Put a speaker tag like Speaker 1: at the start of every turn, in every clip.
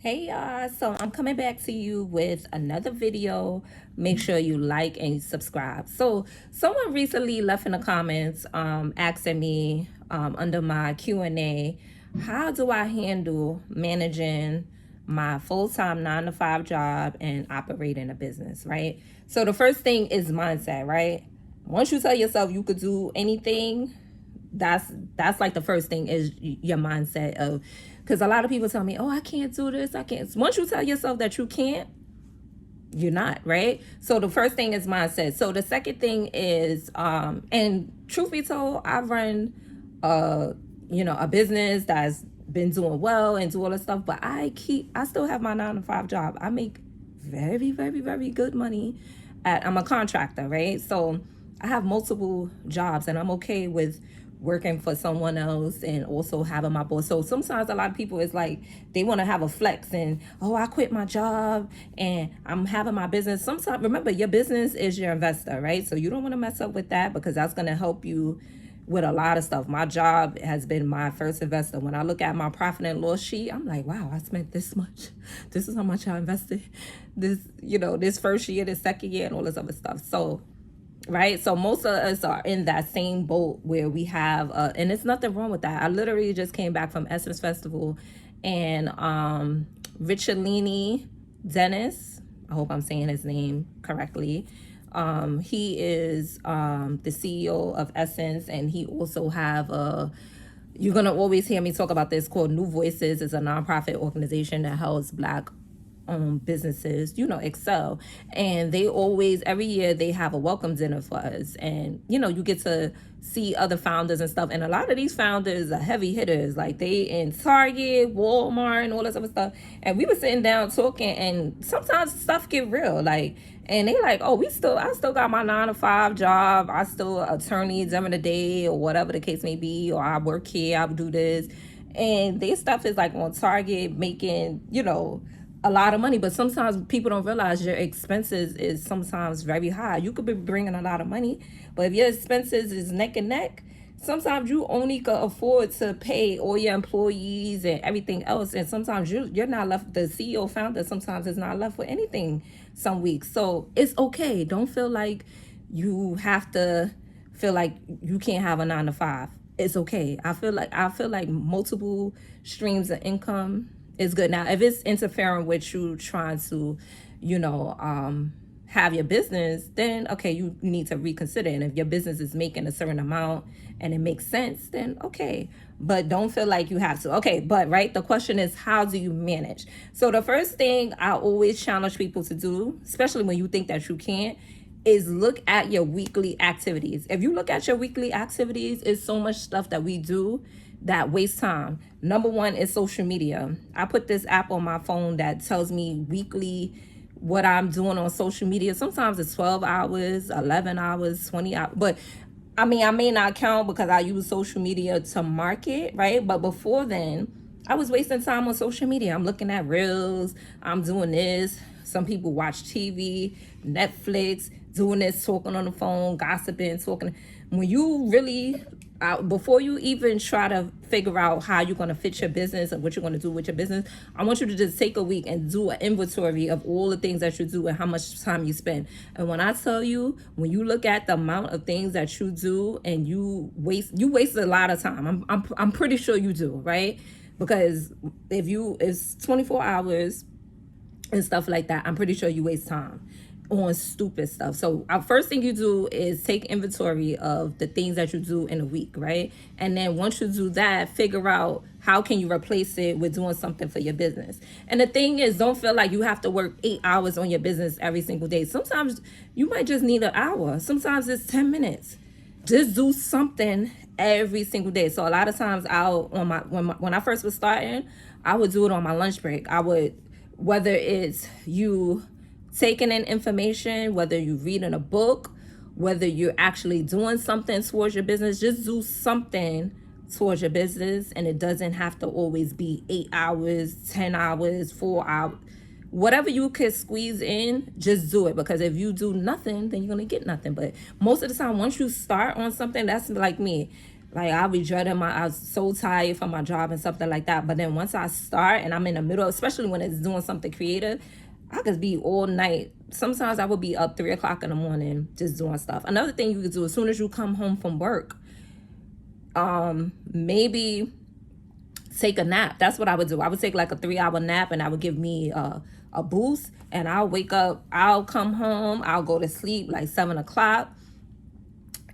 Speaker 1: Hey y'all, so I'm coming back to you with another video. Make sure you like and subscribe. So someone recently left in the comments asking me under my Q&A, how do I handle managing my full-time 9 to 5 job and operating a business, right? So the first thing is mindset, right? Once you tell yourself you could do anything, that's like the first thing is your mindset of, because a lot of people tell me, oh, I can't do this, I can't. Once you tell yourself that you can't, you're not, right? So the first thing is mindset. So the second thing is and truth be told, I run a business that's been doing well and do all this stuff, but I still have my 9 to 5 job. I make very, very, very good money I'm a contractor, right? So I have multiple jobs and I'm okay with working for someone else and also having my boss. So sometimes a lot of people is like they want to have a flex and, oh, I quit my job and I'm having my business. Sometimes remember, your business is your investor, right? So you don't want to mess up with that, because that's going to help you with a lot of stuff. My job has been my first investor. When I look at my profit and loss sheet, I'm like, wow, I spent this much. This is how much I invested this first year, this second year, and all this other stuff. So right, so most of us are in that same boat where we have and it's nothing wrong with that. I literally just came back from Essence Festival, and Ricciolini Dennis, I hope I'm saying his name correctly, he is the CEO of Essence, and he also have you're gonna always hear me talk about this, called New Voices. It's a nonprofit organization that helps Black businesses, excel. And they always, every year, they have a welcome dinner for us. And, you get to see other founders and stuff. And a lot of these founders are heavy hitters. Like, they in Target, Walmart, and all this other stuff. And we were sitting down talking, and sometimes stuff get real. Like, and they like, oh, I still got my 9 to 5 job. I still attorney during the day, or whatever the case may be. Or I work here, I do this. And their stuff is like on Target, making, a lot of money. But sometimes people don't realize your expenses is sometimes very high. You could be bringing a lot of money, but if your expenses is neck and neck, sometimes you only could afford to pay all your employees and everything else. And sometimes you're not left, the CEO founder sometimes is not left with anything some weeks. So it's okay. Don't feel like you have to feel like you can't have a 9 to 5. It's okay. I feel like multiple streams of income is good. Now, if it's interfering with you trying to, have your business, then okay, you need to reconsider. And if your business is making a certain amount and it makes sense, then okay. But don't feel like you have to. Okay, but right, the question is, how do you manage? So the first thing I always challenge people to do, especially when you think that you can't, is look at your weekly activities. If you look at your weekly activities, it's so much stuff that we do that waste time. Number one is social media. I put this app on my phone that tells me weekly what I'm doing on social media. Sometimes it's 12 hours, 11 hours, 20 hours. But I may not count because I use social media to market, right? But before then, I was wasting time on social media. I'm looking at reels, I'm doing this. Some people watch TV, Netflix, doing this, talking on the phone, gossiping, talking. When you really, before you even try to figure out how you're going to fit your business and what you're going to do with your business, I want you to just take a week and do an inventory of all the things that you do and how much time you spend. And when I tell you, when you look at the amount of things that you do and you waste a lot of time. I'm pretty sure you do, right? Because if it's 24 hours and stuff like that, I'm pretty sure you waste time on stupid stuff. So our first thing you do is take inventory of the things that you do in a week, right? And then once you do that, figure out how can you replace it with doing something for your business. And the thing is, don't feel like you have to work 8 hours on your business every single day. Sometimes you might just need an hour. Sometimes it's 10 minutes. Just do something every single day. So a lot of times when I first was starting, I would do it on my lunch break. Whether it's you taking in information, whether you're reading a book, whether you're actually doing something towards your business, just do something towards your business. And it doesn't have to always be 8 hours, 10 hours, 4 hours. Whatever you could squeeze in, just do it. Because if you do nothing, then you're going to get nothing. But most of the time, once you start on something, that's like me. Like I be dreading I was so tired from my job and something like that. But then once I start and I'm in the middle, especially when it's doing something creative, I could be all night. Sometimes I would be up 3 o'clock in the morning just doing stuff. Another thing you could do as soon as you come home from work, maybe take a nap. That's what I would do. I would take like a 3 hour nap and I would give me a boost, and I'll wake up, I'll come home, I'll go to sleep like 7 o'clock,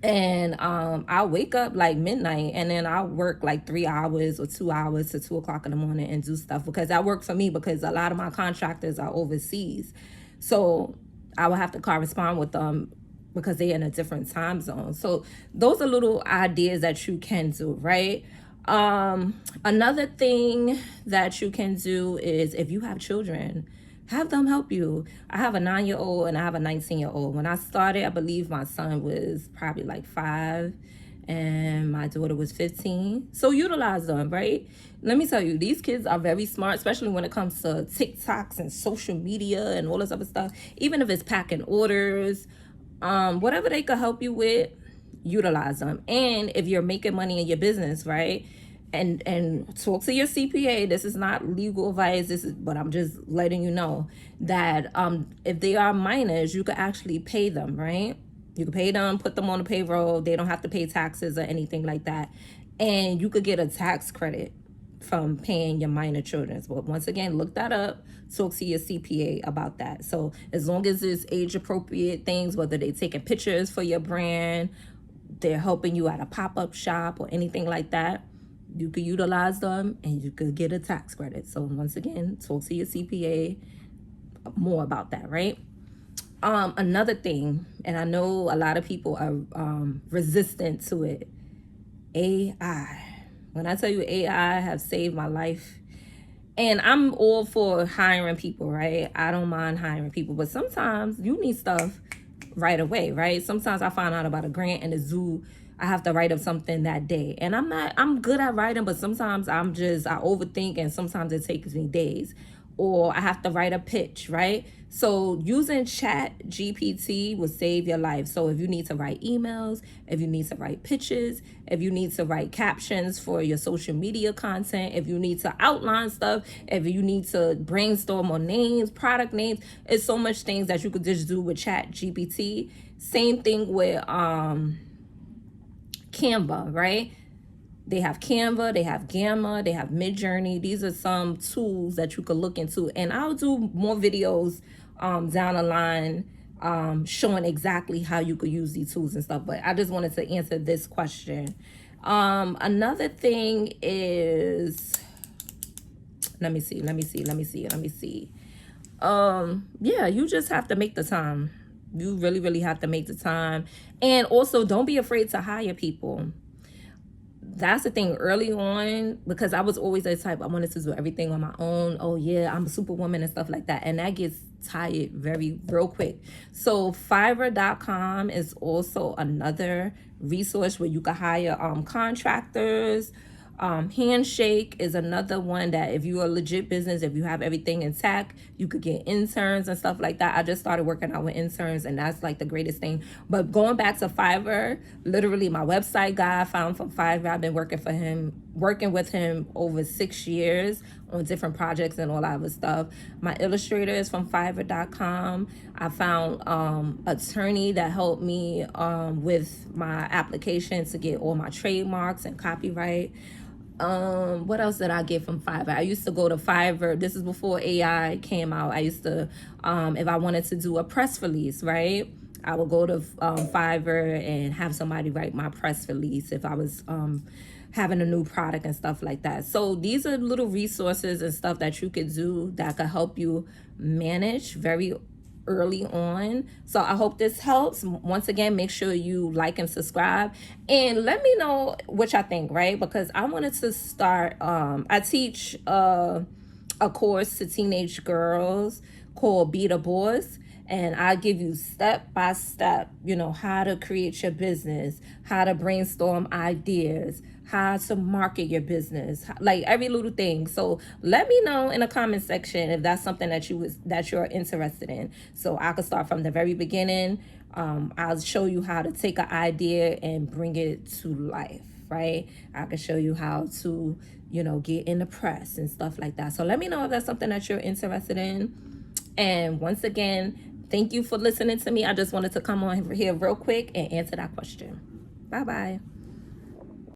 Speaker 1: and I'll wake up like midnight, and then I'll work like 3 hours or 2 hours to 2 o'clock in the morning and do stuff, because that worked for me because a lot of my contractors are overseas. So I will have to correspond with them because they're in a different time zone. So those are little ideas that you can do, right? Another thing that you can do is, if you have children, have them help you. I have a 9-year-old and I have a 19-year-old. When I started, I believe my son was probably like 5 and my daughter was 15. So utilize them, right? Let me tell you, these kids are very smart, especially when it comes to TikToks and social media and all this other stuff. Even if it's packing orders, whatever they could help you with, utilize them. And if you're making money in your business, right, and talk to your CPA. This is not legal advice, but I'm just letting you know that if they are minors, you could actually pay them, right? You could pay them, put them on the payroll. They don't have to pay taxes or anything like that, and you could get a tax credit from paying your minor children. But once again, look that up. Talk to your CPA about that. So as long as it's age appropriate things, whether they're taking pictures for your brand, they're helping you at a pop-up shop or anything like that, you could utilize them and you could get a tax credit. So once again, talk to your CPA more about that, right? Another thing, and I know a lot of people are resistant to it, AI. When I tell you AI have saved my life, and I'm all for hiring people, right? I don't mind hiring people, but sometimes you need stuff right away, right? Sometimes I find out about a grant and a zoo, I have to write up something that day. And I'm good at writing, but sometimes I overthink, and sometimes it takes me days. Or I have to write a pitch, right? So using Chat GPT will save your life. So if you need to write emails, if you need to write pitches, if you need to write captions for your social media content, if you need to outline stuff, if you need to brainstorm on names, product names, it's so much things that you could just do with Chat GPT. Same thing with Canva, right? They have Canva, they have Gamma, they have Midjourney. These are some tools that you could look into. And I'll do more videos down the line showing exactly how you could use these tools and stuff. But I just wanted to answer this question. Another thing is, let me see. Yeah, you just have to make the time. You really, really have to make the time. And also, don't be afraid to hire people. That's the thing early on, because I was always the type, I wanted to do everything on my own. Oh yeah, I'm a superwoman and stuff like that. And that gets tired real quick. So Fiverr.com is also another resource where you can hire contractors. Handshake is another one that if you're a legit business, if you have everything intact, you could get interns and stuff like that. I just started working out with interns, and that's like the greatest thing. But going back to Fiverr, literally my website guy I found from Fiverr. I've been working with him over 6 years on different projects and all that other stuff. My illustrator is from Fiverr.com. I found attorney that helped me with my application to get all my trademarks and copyright. What else did I get from Fiverr? I used to go to Fiverr. This is before AI came out. I used to, if I wanted to do a press release, right? I would go to Fiverr and have somebody write my press release if I was having a new product and stuff like that. So these are little resources and stuff that you could do that could help you manage very early on. So I hope this helps. Once again, make sure you like and subscribe, and let me know what y'all think, right? Because I wanted to start, I teach a course to teenage girls called Be the Boss. And I give you step by step, how to create your business, how to brainstorm ideas, how to market your business, like every little thing. So let me know in the comment section if that's something that you're interested in. So I could start from the very beginning. I'll show you how to take an idea and bring it to life. right? I can show you how to, you know, get in the press and stuff like that. So let me know if that's something that you're interested in. And once again, thank you for listening to me. I just wanted to come on here real quick and answer that question. Bye-bye.